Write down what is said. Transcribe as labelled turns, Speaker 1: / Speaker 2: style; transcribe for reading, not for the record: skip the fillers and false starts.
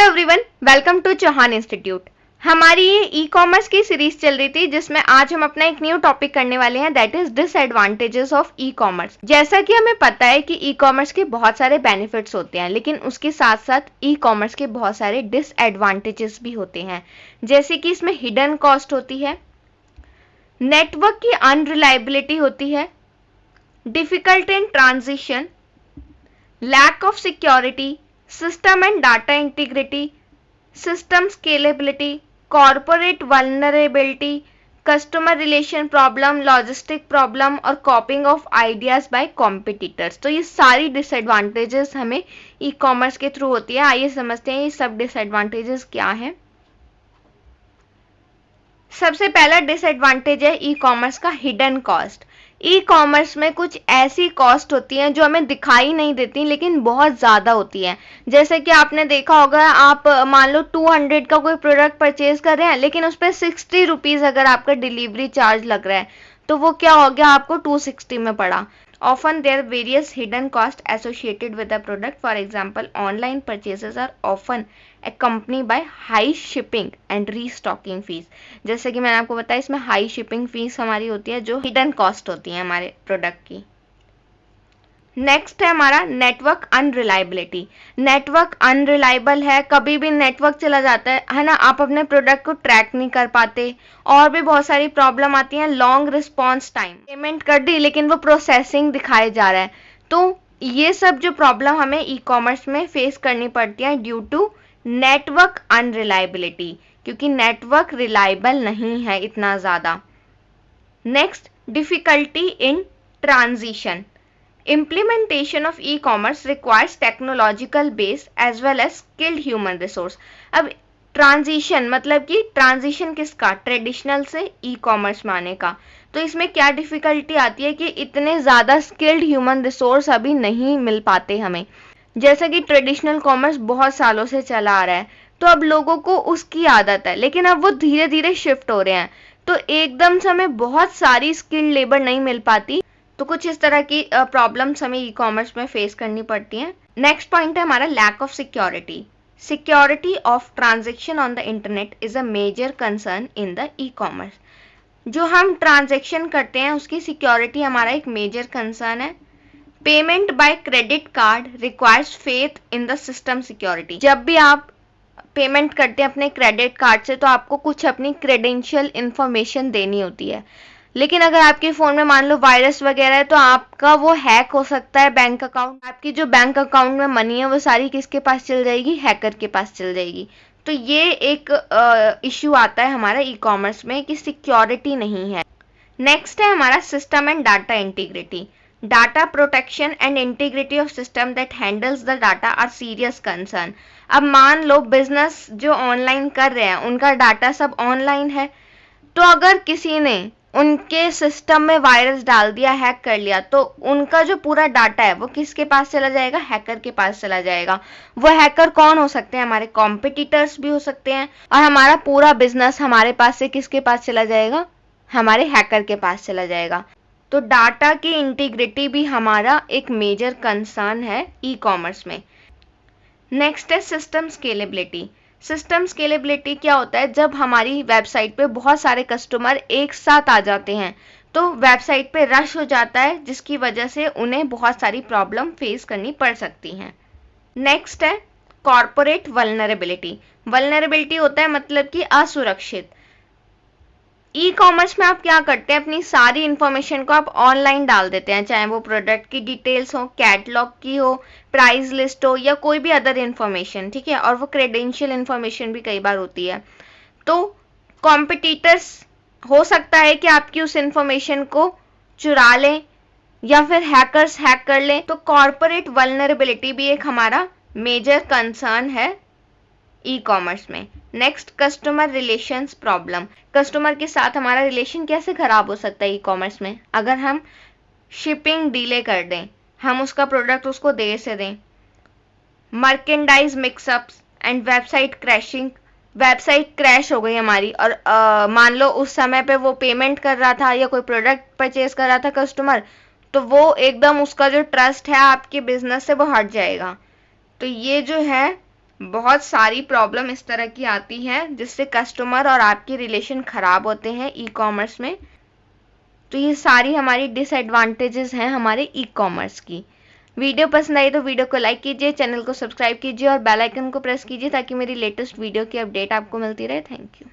Speaker 1: Everyone, welcome to Chauhan institute. हमारी ये e commerce की सीरीज चल रही थी जिसमें आज हम अपना एक न्यू टॉपिक करने वाले हैं, that is disadvantages of e commerce. जैसा कि हमें पता है कि ई कॉमर्स के बहुत सारे बेनिफिट्स होते हैं, लेकिन उसके साथ साथ ई कॉमर्स के बहुत सारे डिसएडवांटेजेस भी होते हैं। जैसे कि इसमें हिडन कॉस्ट होती है, नेटवर्क की अनरिलायबिलिटी होती है, difficult in transition, lack of security, system and data integrity, system scalability, corporate vulnerability, customer relation problem, logistic problem और copying of ideas by competitors. तो ये सारी डिसएडवांटेजेस हमें ई कॉमर्स के थ्रू होती है। आइए समझते हैं ये सब डिसएडवांटेजेस क्या है। सबसे पहला डिसएडवांटेज है ई कॉमर्स का हिडन कॉस्ट। ई कॉमर्स में कुछ ऐसी कॉस्ट होती हैं जो हमें दिखाई नहीं देती लेकिन बहुत ज़्यादा होती हैं। जैसे कि आपने देखा होगा, आप मान लो 200 का कोई प्रोडक्ट परचेज कर रहे हैं, लेकिन उस पर 60 रुपीज़ अगर आपका डिलीवरी चार्ज लग रहा है तो वो क्या हो गया, आपको 260 में पड़ा। Often there are various hidden costs associated with the product. For example, online purchases are often accompanied by high shipping and restocking fees. जैसे कि मैंने आपको बताया, इसमें हाई शिपिंग फीस हमारी होती है जो हिडन कॉस्ट होती है हमारे प्रोडक्ट की। नेक्स्ट है हमारा नेटवर्क अनरिलायबिलिटी। नेटवर्क अनरिलायबल है, कभी भी नेटवर्क चला जाता है ना, आप अपने प्रोडक्ट को ट्रैक नहीं कर पाते। और भी बहुत सारी प्रॉब्लम आती हैं। लॉन्ग रिस्पॉन्स टाइम, पेमेंट कर दी लेकिन वो प्रोसेसिंग दिखाए जा रहा है। तो ये सब जो प्रॉब्लम हमें ई कॉमर्स में फेस करनी पड़ती है ड्यू टू नेटवर्क अनरिलायबिलिटी, क्योंकि नेटवर्क रिलायबल नहीं है इतना ज़्यादा। Next, difficulty in transition. Implementation of e-commerce requires technological base as well as skilled human resource. अब ट्रांजिशन मतलब कि ट्रांजिशन किसका, ट्रेडिशनल से ई कॉमर्स में आने का। तो इसमें क्या डिफिकल्टी आती है कि इतने ज़्यादा स्किल्ड ह्यूमन रिसोर्स अभी नहीं मिल पाते हमें। जैसा कि ट्रेडिशनल कॉमर्स बहुत सालों से चला आ रहा है, तो अब लोगों को उसकी आदत है, लेकिन अब वो धीरे धीरे शिफ्ट हो रहे हैं, तो एकदम से हमें बहुत सारी स्किल्ड लेबर नहीं मिल पाती। तो कुछ इस तरह की प्रॉब्लम्स हमें ई कॉमर्स में फेस करनी पड़ती हैं। नेक्स्ट पॉइंट है हमारा lack of security. Security of transaction on the internet is a major concern in the e-commerce. जो हम ट्रांजेक्शन करते हैं उसकी सिक्योरिटी हमारा एक मेजर कंसर्न है। Payment by credit card requires faith in the system security. जब भी आप पेमेंट करते हैं अपने क्रेडिट कार्ड से, तो आपको कुछ अपनी क्रेडेंशियल इंफॉर्मेशन देनी होती है। लेकिन अगर आपके फ़ोन में मान लो वायरस वगैरह है, तो आपका वो हैक हो सकता है बैंक अकाउंट। आपकी जो बैंक अकाउंट में मनी है वो सारी किसके पास चल जाएगी, हैकर के पास चल जाएगी। तो ये एक इश्यू आता है हमारा ई कॉमर्स में कि सिक्योरिटी नहीं है। नेक्स्ट है हमारा system and data integrity. Data protection and integrity of system that handles the data are serious concern. अब मान लो बिजनेस जो ऑनलाइन कर रहे हैं उनका डाटा सब ऑनलाइन है, तो अगर किसी ने उनके सिस्टम में वायरस डाल दिया, हैक कर लिया, तो उनका जो पूरा डाटा है वो किसके पास चला जाएगा, हैकर के पास चला जाएगा। वो हैकर कौन हो सकते हैं, हमारे कॉम्पिटिटर्स भी हो सकते हैं, और हमारा पूरा बिजनेस हमारे पास से किसके पास चला जाएगा, हमारे हैकर के पास चला जाएगा। तो डाटा की इंटीग्रिटी भी हमारा एक मेजर कंसर्न है ई कॉमर्स में। नेक्स्ट है सिस्टम स्केलेबिलिटी। सिस्टम स्केलेबिलिटी क्या होता है, जब हमारी वेबसाइट पे बहुत सारे कस्टमर एक साथ आ जाते हैं तो वेबसाइट पे रश हो जाता है, जिसकी वजह से उन्हें बहुत सारी प्रॉब्लम फेस करनी पड़ सकती हैं। नेक्स्ट है कॉर्पोरेट वल्नरेबिलिटी। वल्नरेबिलिटी होता है मतलब कि असुरक्षित। ई कॉमर्स में आप क्या करते हैं, अपनी सारी इंफॉर्मेशन को आप ऑनलाइन डाल देते हैं, चाहे वो प्रोडक्ट की डिटेल्स हो, कैटलॉग की हो, प्राइस लिस्ट हो, या कोई भी अदर इंफॉर्मेशन, ठीक है। और वो क्रेडेंशियल इंफॉर्मेशन भी कई बार होती है। तो कॉम्पिटिटर्स हो सकता है कि आपकी उस इंफॉर्मेशन को चुरा लें या फिर हैकर्स हैक कर लें। तो कॉर्पोरेट वल्नरेबिलिटी भी एक हमारा मेजर कंसर्न है ई कॉमर्स में। Next, customer relations problem. Customer के साथ हमारा रिलेशन कैसे खराब हो सकता है ई कॉमर्स में, अगर हम शिपिंग डिले कर दें, हम उसका प्रोडक्ट उसको देर से दें। Merchandise mixups and website crashing. Website crash हो गई हमारी, और मान लो उस समय पे वो पेमेंट कर रहा था या कोई प्रोडक्ट परचेज कर रहा था कस्टमर, तो वो एकदम उसका जो ट्रस्ट है आपके बिजनेस से वो हट जाएगा। तो ये जो है बहुत सारी प्रॉब्लम इस तरह की आती है जिससे कस्टमर और आपके रिलेशन खराब होते हैं ई कॉमर्स में। तो ये सारी हमारी डिसएडवांटेजेस हैं हमारे ई कॉमर्स की। वीडियो पसंद आई तो वीडियो को लाइक कीजिए, चैनल को सब्सक्राइब कीजिए और बेल आइकन को प्रेस कीजिए ताकि मेरी लेटेस्ट वीडियो की अपडेट आपको मिलती रहे। Thank you.